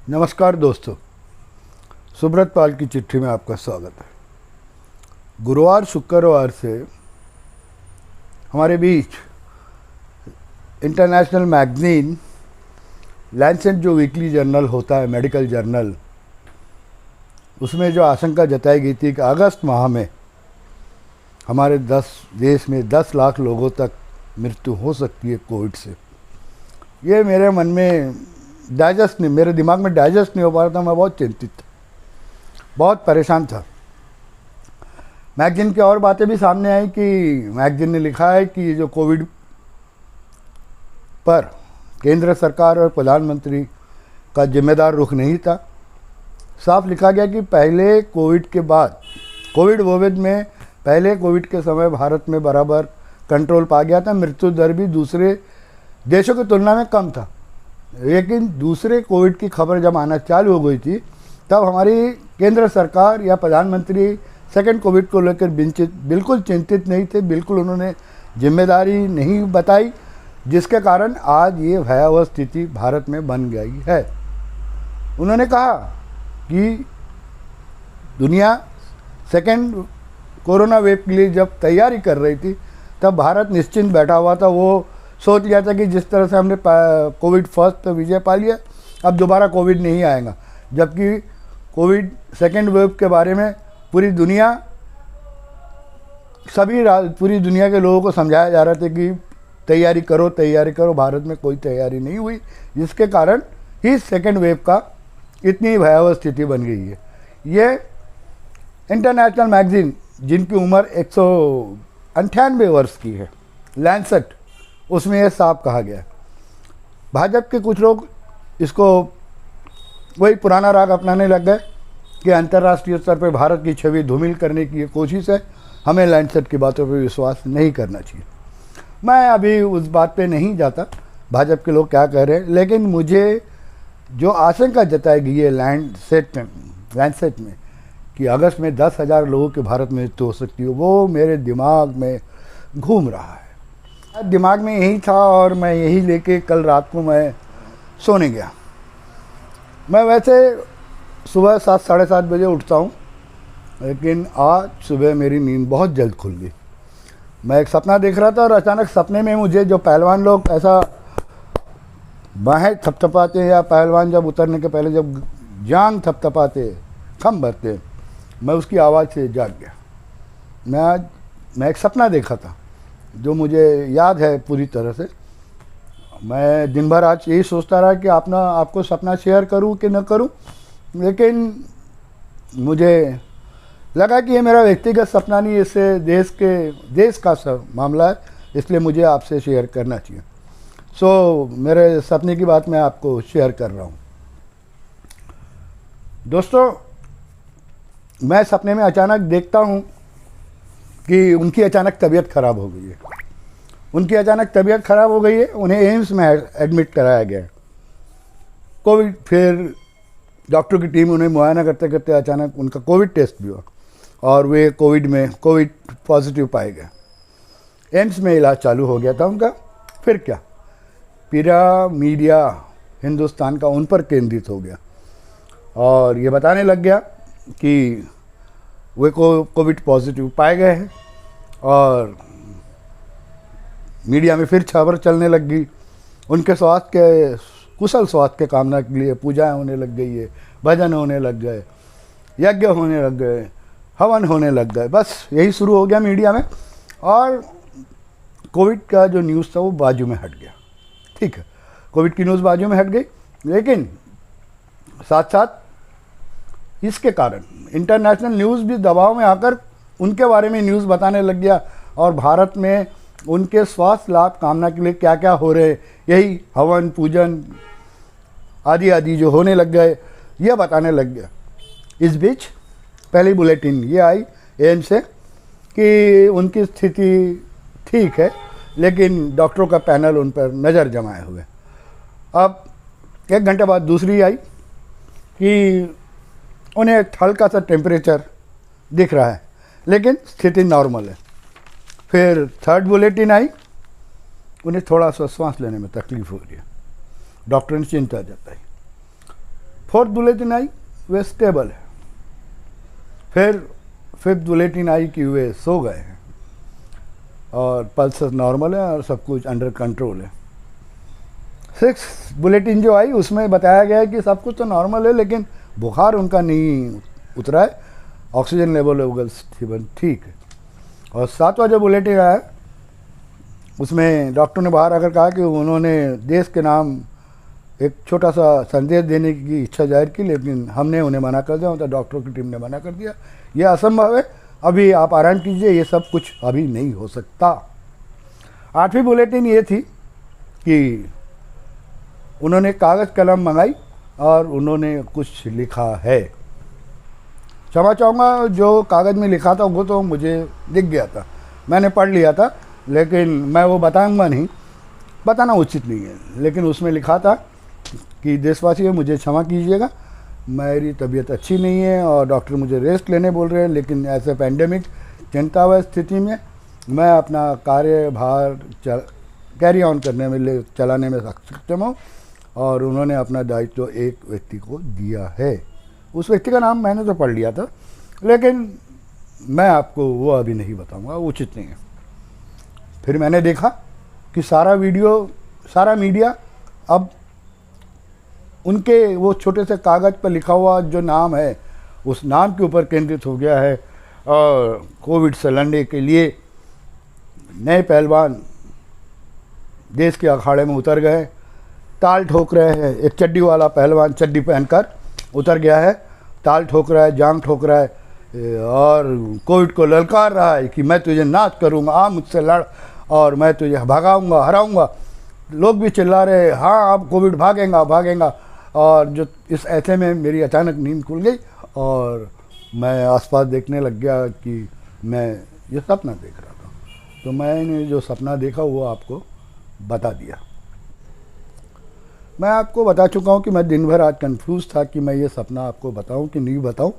नमस्कार दोस्तों, सुब्रत पाल की चिट्ठी में आपका स्वागत है। गुरुवार शुक्रवार से हमारे बीच इंटरनेशनल मैगजीन लैंसेट जो वीकली जर्नल होता है, मेडिकल जर्नल, उसमें जो आशंका जताई गई थी कि अगस्त माह में हमारे देश में 10 लाख लोगों तक मृत्यु हो सकती है कोविड से। ये मेरे मन में मेरे दिमाग में डाइजेस्ट नहीं हो पा रहा था। मैं बहुत चिंतित था, बहुत परेशान था। मैगजीन की और बातें भी सामने आई कि मैगजीन ने लिखा है कि जो कोविड पर केंद्र सरकार और प्रधानमंत्री का जिम्मेदार रुख नहीं था। साफ लिखा गया कि पहले कोविड के बाद कोविड में पहले कोविड के समय भारत में बराबर कंट्रोल पा गया था। मृत्यु दर भी दूसरे देशों की तुलना में कम था, लेकिन दूसरे कोविड की खबर जब आना चालू हो गई थी तब हमारी केंद्र सरकार या प्रधानमंत्री सेकंड कोविड को लेकर बिल्कुल चिंतित नहीं थे, बिल्कुल उन्होंने जिम्मेदारी नहीं बताई, जिसके कारण आज ये भयावह स्थिति भारत में बन गई है। उन्होंने कहा कि दुनिया सेकंड कोरोना वेव के लिए जब तैयारी कर रही थी तब भारत निश्चिंत बैठा हुआ था। वो सोच लिया था कि जिस तरह से हमने कोविड फर्स्ट पे विजय पा लिया, अब दोबारा कोविड नहीं आएगा। जबकि कोविड सेकेंड वेव के बारे में पूरी दुनिया के लोगों को समझाया जा रहा था कि तैयारी करो। भारत में कोई तैयारी नहीं हुई, जिसके कारण ही सेकेंड वेव का इतनी भयावह स्थिति बन गई है। ये इंटरनेशनल मैगजीन, जिनकी उम्र 198 वर्ष की है, लैंसेट, उसमें यह साफ कहा गया। भाजपा के कुछ लोग इसको वही पुराना राग अपनाने लग गए कि अंतर्राष्ट्रीय स्तर पर भारत की छवि धूमिल करने की ये कोशिश है, हमें लैंसेट की बातों पर विश्वास नहीं करना चाहिए। मैं अभी उस बात पे नहीं जाता भाजपा के लोग क्या कह रहे हैं, लेकिन मुझे जो आशंका जताई गई है लैंसेट में कि अगस्त में 10,000 लोगों के भारत में मृत्यु हो सकती है, वो मेरे दिमाग में घूम रहा है। दिमाग में यही था और मैं यही लेके कल रात को मैं सोने गया। मैं वैसे सुबह 7 साढ़े 7 बजे उठता हूँ, लेकिन आज सुबह मेरी नींद बहुत जल्द खुल गई। मैं एक सपना देख रहा था और अचानक सपने में मुझे जो पहलवान लोग ऐसा बाहें थपथपाते हैं, या पहलवान जब उतरने के पहले जब जांग थपथपाते, खम भरते, मैं उसकी आवाज़ से जाग गया। मैं एक सपना देखा था जो मुझे याद है पूरी तरह से। मैं दिन भर आज यही सोचता रहा कि आपको सपना शेयर करूं कि न करूं, लेकिन मुझे लगा कि ये मेरा व्यक्तिगत सपना नहीं, इससे देश का सब मामला है, इसलिए मुझे आपसे शेयर करना चाहिए। मेरे सपने की बात मैं आपको शेयर कर रहा हूँ। दोस्तों, मैं सपने में अचानक देखता हूँ कि उनकी अचानक तबीयत खराब हो गई है। उन्हें एम्स में एडमिट कराया गया कोविड। फिर डॉक्टर की टीम उन्हें मुआयना करते करते अचानक उनका कोविड टेस्ट भी हुआ और वे कोविड पॉजिटिव पाए गए। एम्स में इलाज चालू हो गया था उनका। फिर क्या, पूरा मीडिया हिंदुस्तान का उन पर केंद्रित हो गया और ये बताने लग गया कि वे कोविड पॉजिटिव पाए गए हैं, और मीडिया में फिर खबर चलने लग गई। उनके कुशल स्वास्थ्य के कामना के लिए पूजाएं होने लग गई है, भजन होने लग गए, यज्ञ होने लग गए, हवन होने लग गए। बस यही शुरू हो गया मीडिया में, और कोविड का जो न्यूज़ था वो बाजू में हट गया। ठीक है, कोविड की न्यूज़ बाजू में हट गई, लेकिन साथ साथ इसके कारण इंटरनेशनल न्यूज़ भी दबाव में आकर उनके बारे में न्यूज़ बताने लग गया, और भारत में उनके स्वास्थ्य लाभ कामना के लिए क्या क्या हो रहे, यही हवन पूजन आदि जो होने लग गए, ये बताने लग गया। इस बीच पहली बुलेटिन ये आई एम्स से कि उनकी स्थिति ठीक है, लेकिन डॉक्टरों का पैनल उन पर नज़र जमाए हुए। अब 1 घंटे बाद दूसरी आई कि उन्हें हल्का सा टेम्परेचर दिख रहा है, लेकिन स्थिति नॉर्मल है। फिर थर्ड बुलेटिन आई, उन्हें थोड़ा सा सांस लेने में तकलीफ हो रही है, डॉक्टर ने चिंता जताई। 4th बुलेटिन आई वे स्टेबल है, फिर 5th बुलेटिन आई कि वे सो गए हैं और पल्स नॉर्मल है और सब कुछ अंडर कंट्रोल है। 6th बुलेटिन जो आई उसमें बताया गया है कि सब कुछ तो नॉर्मल है लेकिन बुखार उनका नहीं उतरा है, ऑक्सीजन लेवल ठीक है। और 7वां जो बुलेटिन आया उसमें डॉक्टर ने बाहर आकर कहा कि उन्होंने देश के नाम एक छोटा सा संदेश देने की इच्छा जाहिर की, लेकिन हमने उन्हें मना कर दिया, मतलब डॉक्टरों की टीम ने मना कर दिया, यह असंभव है, अभी आप आराम कीजिए, ये सब कुछ अभी नहीं हो सकता। 8वीं बुलेटिन ये थी कि उन्होंने कागज़ कलम मंगाई और उन्होंने कुछ लिखा है। क्षमा चाहूँगा, जो कागज़ में लिखा था वो तो मुझे दिख गया था, मैंने पढ़ लिया था, लेकिन मैं वो बताऊँगा नहीं, बताना उचित नहीं है। लेकिन उसमें लिखा था कि देशवासियों मुझे क्षमा कीजिएगा, मेरी तबीयत अच्छी नहीं है और डॉक्टर मुझे रेस्ट लेने बोल रहे हैं, लेकिन ऐसे पैंडेमिक चिंतावह स्थिति में मैं अपना कार्यभार कैरी ऑन करने में चलाने में सक्षम हूँ और उन्होंने अपना दायित्व एक व्यक्ति को दिया है। उस व्यक्ति का नाम मैंने तो पढ़ लिया था, लेकिन मैं आपको वो अभी नहीं बताऊँगा, उचित नहीं है। फिर मैंने देखा कि सारा मीडिया अब उनके वो छोटे से कागज़ पर लिखा हुआ जो नाम है उस नाम के ऊपर केंद्रित हो गया है और कोविड से लड़ने के लिए नए पहलवान देश के अखाड़े में उतर गए, ताल ठोक रहे हैं। एक चड्डी वाला पहलवान चड्डी पहनकर उतर गया है, ताल ठोक रहा है, जांग ठोक रहा है और कोविड को ललकार रहा है कि मैं तुझे नाच करूँगा, आ मुझसे लड़ और मैं तुझे भगाऊँगा, हराऊँगा। लोग भी चिल्ला रहे हाँ अब कोविड भागेगा। और जो इस ऐसे में मेरी अचानक नींद खुल गई और मैं आसपास देखने लग गया कि मैं ये सपना देख रहा था। तो मैंने जो सपना देखा वो आपको बता दिया। मैं आपको बता चुका हूँ कि मैं दिन भर आज कंफ्यूज था कि मैं ये सपना आपको बताऊँ कि नहीं बताऊँ,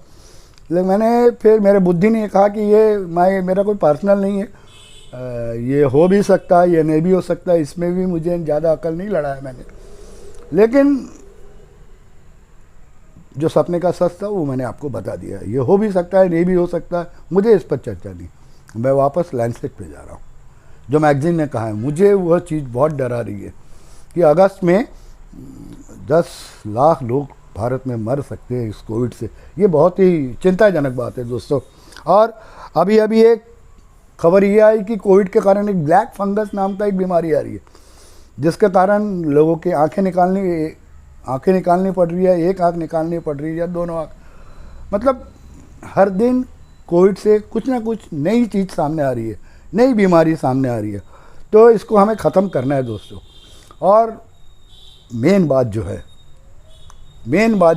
लेकिन फिर मेरे बुद्धि ने कहा कि ये मेरा कोई पर्सनल नहीं है, ये हो भी सकता है, ये नहीं भी हो सकता, इसमें भी मुझे ज़्यादा अकल नहीं लड़ाया मैंने। लेकिन जो सपने का सच था वो मैंने आपको बता दिया। ये हो भी सकता है, नहीं भी हो सकता है, मुझे इस पर चर्चा नहीं। मैं वापस लैंडसेट पे जा रहा हूँ। जो मैगजीन ने कहा है, मुझे वह चीज़ बहुत डरा रही है कि अगस्त में 10 लाख लोग भारत में मर सकते हैं इस कोविड से। ये बहुत ही चिंताजनक बात है दोस्तों। और अभी एक खबर ये आई कि कोविड के कारण एक ब्लैक फंगस नाम का एक बीमारी आ रही है, जिसके कारण लोगों की आंखें निकालनी पड़ रही है, एक आँख निकालनी पड़ रही है या दोनों आँख। मतलब हर दिन कोविड से कुछ ना कुछ नई चीज़ सामने आ रही है, नई बीमारी सामने आ रही है। तो इसको हमें ख़त्म करना है दोस्तों। और मेन बात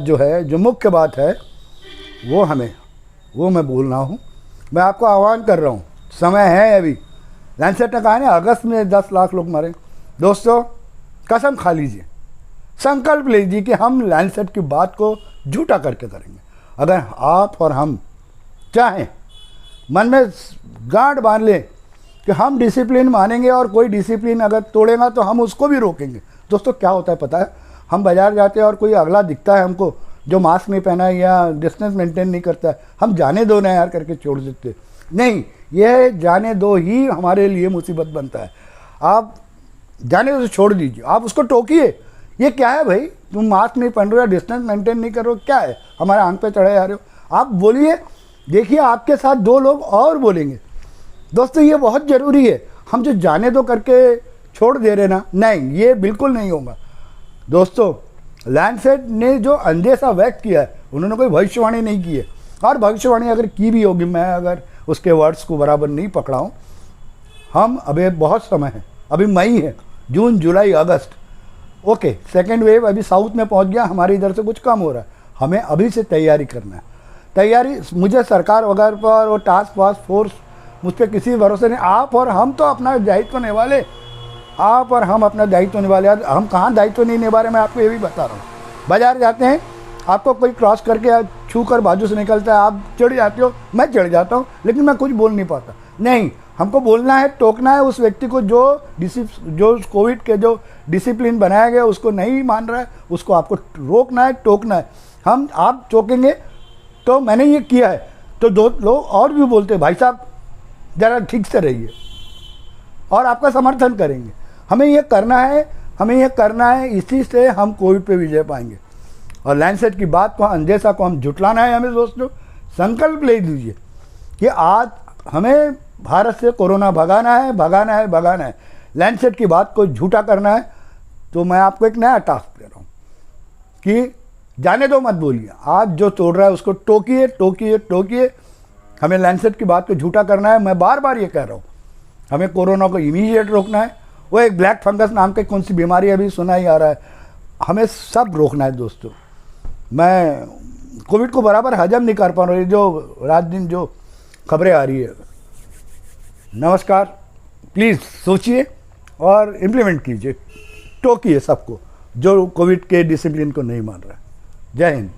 जो है, जो मुख्य बात है वो मैं बोल रहा हूँ। मैं आपको आह्वान कर रहा हूँ, समय है अभी। लैंडसेट ने कहा है ना अगस्त में 10 लाख लोग मरे। दोस्तों कसम खा लीजिए, संकल्प लीजिए कि हम लैंडसेट की बात को झूठा करके करेंगे। अगर आप और हम चाहें, मन में गांठ बांध लें कि हम डिसिप्लिन मानेंगे और कोई डिसिप्लिन अगर तोड़ेगा तो हम उसको भी रोकेंगे। दोस्तों क्या होता है पता है, हम बाज़ार जाते हैं और कोई अगला दिखता है हमको जो मास्क नहीं पहना है या डिस्टेंस मेंटेन नहीं करता है, हम जाने दो ना यार करके छोड़ देते। नहीं, यह जाने दो ही हमारे लिए मुसीबत बनता है। आप जाने दो, छोड़ दीजिए, आप उसको टोकिए। ये क्या है भाई, तुम मास्क नहीं पहन रहे हो, डिस्टेंस मेंटेन नहीं कर रहे हो, क्या है, हमारे आंख पे चढ़े जा रहे हो। आप बोलिए, देखिए आपके साथ 2 लोग और बोलेंगे। दोस्तों ये बहुत ज़रूरी है। हम जो जाने दो करके छोड़ दे रहे ना, नहीं, ये बिल्कुल नहीं होगा। दोस्तों लैंडसेट ने जो अंदेशा व्यक्त किया है, उन्होंने कोई भविष्यवाणी नहीं की है। और भविष्यवाणी अगर की भी होगी, मैं अगर उसके वर्ड्स को बराबर नहीं पकड़ा हूँ। हम अभी बहुत समय है, अभी मई है, जून, जुलाई, अगस्त, ओके, सेकेंड वेव अभी साउथ में पहुँच गया, हमारे इधर से कुछ कम हो रहा है। हमें अभी से तैयारी करना है। तैयारी मुझे सरकार वगैरह पर वो टास्क फोर्स मुझ पर किसी भरोसे नहीं। आप और हम तो अपना दायित्व निभाले, आप और हम अपना दायित्व निभाले। हम कहाँ दायित्व नहीं निभा रहे, मैं आपको ये भी बता रहा हूँ। बाजार जाते हैं, आपको कोई क्रॉस करके छू कर बाजू से निकलता है, आप चिढ़ जाते हो, मैं चिढ़ जाता हूँ, लेकिन मैं कुछ बोल नहीं पाता। नहीं, हमको बोलना है, टोकना है उस व्यक्ति को जो कोविड के जो डिसिप्लिन बनाया गया उसको नहीं मान रहा है, उसको आपको रोकना है, टोकना है। हम आप चौंकेंगे तो मैंने ये किया है, तो दो लोग और भी बोलते हैं भाई साहब ज़रा ठीक से रहिए, और आपका समर्थन करेंगे। हमें ये करना है, इसी से हम कोविड पे विजय पाएंगे। और लैंडसेट की बात को, अंदेशा को हम जुटलाना है। हमें दोस्तों संकल्प ले लीजिए कि आज हमें भारत से कोरोना भगाना है। लैंडसेट की बात को झूठा करना है तो मैं आपको एक नया टास्क दे रहा हूँ कि जाने दो, मत बोलिए। आज जो तोड़ रहा है उसको टोकिए। हमें लैंडसेट की बात को झूठा करना है। मैं बार बार ये कह रहा हूँ, हमें कोरोना को इमीडिएट रोकना है। वो एक ब्लैक फंगस नाम की कौन सी बीमारी अभी सुना ही आ रहा है, हमें सब रोकना है दोस्तों। मैं कोविड को बराबर हजम नहीं कर पा रहा हूँ, ये जो रात दिन जो खबरें आ रही है। नमस्कार, प्लीज़ सोचिए और इम्प्लीमेंट कीजिए, टोकिए सबको जो कोविड के डिसिप्लिन को नहीं मान रहा है। जय हिंद।